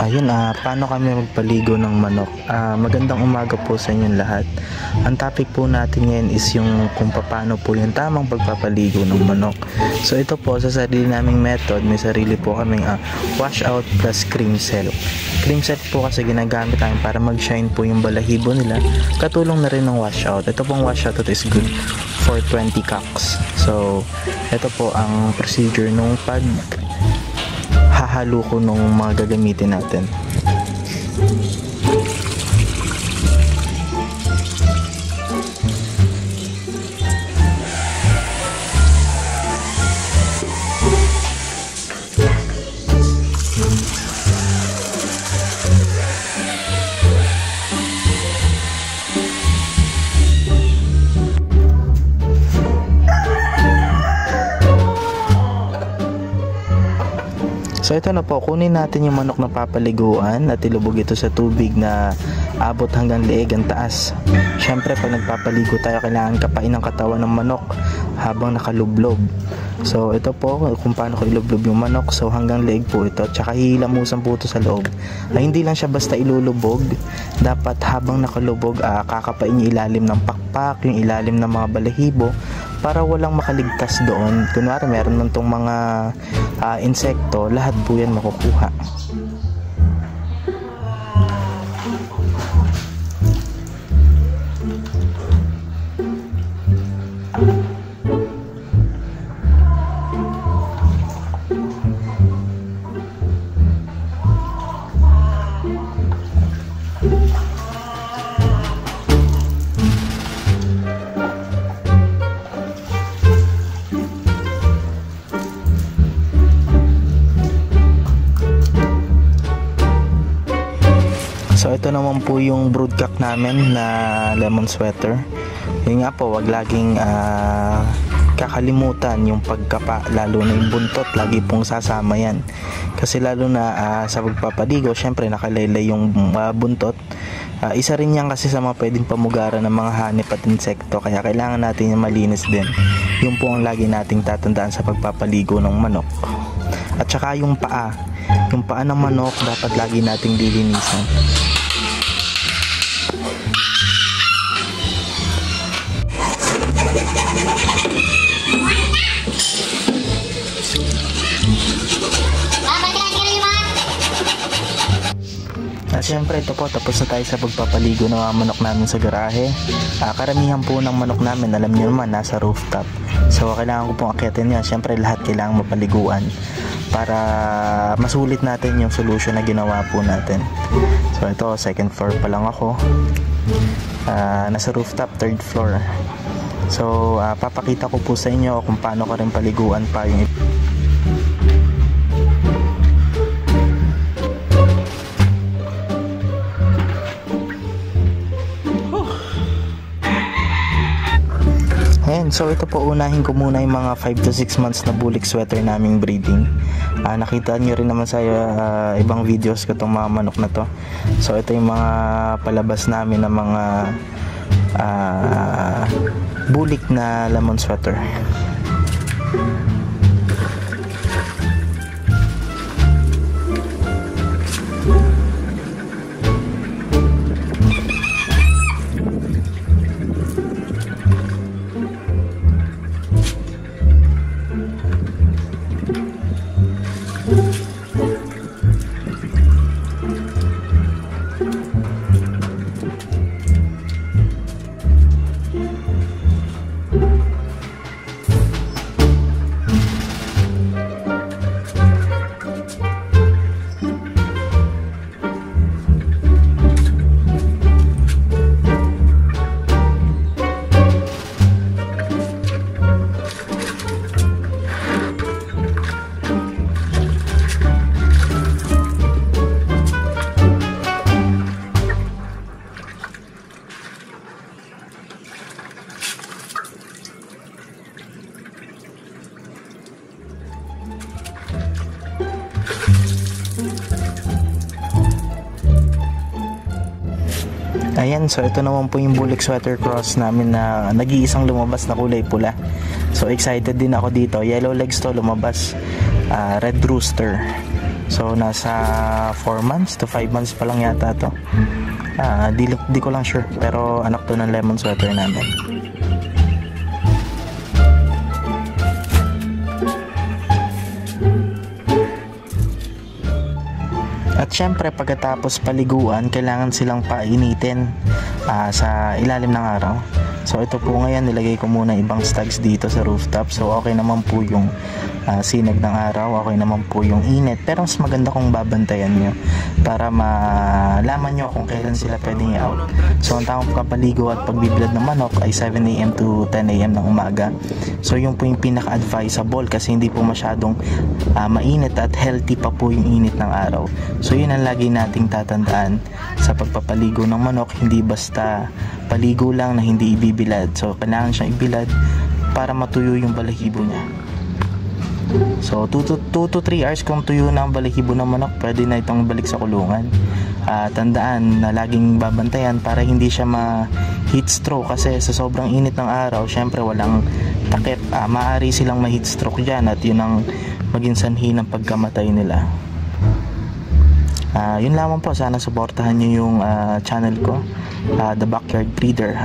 Ayun, paano kami magpaligo ng manok? Magandang umaga po sa inyong lahat. Ang topic po natin ngayon is yung kung paano po yung tamang pagpapaligo ng manok. So ito po, sa sarili naming method, may sarili po kaming wash out plus cream cell. Cream cell po kasi ginagamit namin para mag-shine po yung balahibo nila. Katulong na rin ng wash out. Ito pong wash out is good for 20 cocks. So ito po ang procedure nung hahalo ko nung mga gagamitin natin. So ito na po, kunin natin yung manok na papaliguan at ilubog ito sa tubig na abot hanggang leeg ang taas. Syempre pag nagpapaligo tayo, kailangan kapain ang katawan ng manok habang nakalublob. So ito po kung paano ko ilublob yung manok. So hanggang leeg po ito, tsaka hihilamusan po ito sa loob. Hindi lang siya basta ilulubog, dapat habang nakalubog kakapain yung ilalim ng pakpak, yung ilalim ng mga balahibo, para walang makaligtas doon. Kunwari meron man tong mga insekto, lahat po yan makukuha. So ito naman po yung broodcock namin na lemon sweater. Yun nga po, wag laging kakalimutan yung pagkapa, lalo na yung buntot, lagi pong sasama yan. Kasi lalo na sa pagpapaligo, syempre nakalaylay yung buntot. Isa rin yan kasi sa mga pwedeng pamugaran ng mga hanip at insekto, kaya kailangan natin yung malinis din. Yun po ang lagi nating tatandaan sa pagpapaligo ng manok. At saka yung paa ng manok dapat lagi nating lilinisan. Siyempre ito po, tapos na tayo sa pagpapaligo ng mga manok namin sa garahe. Karamihan po ng manok namin, alam niyo naman, nasa rooftop. So kailangan ko pong akyatin yan. Siyempre lahat kailangan mapaliguan para masulit natin yung solution na ginawa po natin. So ito, second floor pa lang ako. Nasa rooftop, third floor. So papakita ko po sa inyo kung paano ko rin paliguan pa yung so ito po, unahin ko muna yung mga 5 to 6 months na bulik sweater naming breeding. Nakita nyo rin naman sa ibang videos ko itong mga manok na to. So ito yung mga palabas namin ng mga bulik na lemon sweater. Ayan, so ito naman po yung bulik sweater cross namin na nag-iisang lumabas na kulay pula. So excited din ako dito. Yellow legs to lumabas. Red rooster. So nasa 4 months to 5 months pa lang yata to. Di ko lang sure, pero anak to ng lemon sweater namin. At syempre pagkatapos paliguan, kailangan silang painitin sa ilalim ng araw. So ito po ngayon, nilagay ko muna ibang stags dito sa rooftop. So okay naman po yung sinag ng araw, okay naman po yung init. Pero mas maganda kung babantayan nyo para malaman nyo kung kailan sila pwedeng i-out. So ang tamang kapaligo at pagbibilad ng manok ay 7 AM to 10 AM ng umaga. So yun po yung pinaka-advisable kasi hindi po masyadong mainit at healthy pa po yung init ng araw. So yun ang lagi nating tatandaan sa pagpapaligo ng manok, hindi basta paligo lang na hindi ibibilad. So kailangan siyang ibilad para matuyo yung balahibo niya. So 2 to 3 hours kung tuyo na ang balahibo ng manok, pwede na itong balik sa kulungan. Tandaan na laging babantayan para hindi siya ma-heat stroke kasi sa sobrang init ng araw, syempre walang takip, maaari silang ma-heat stroke dyan at yun ang maging sanhi ng pagkamatay nila. Yun lamang po, sana suportahan nyo yung channel ko, The Backyard Breeder.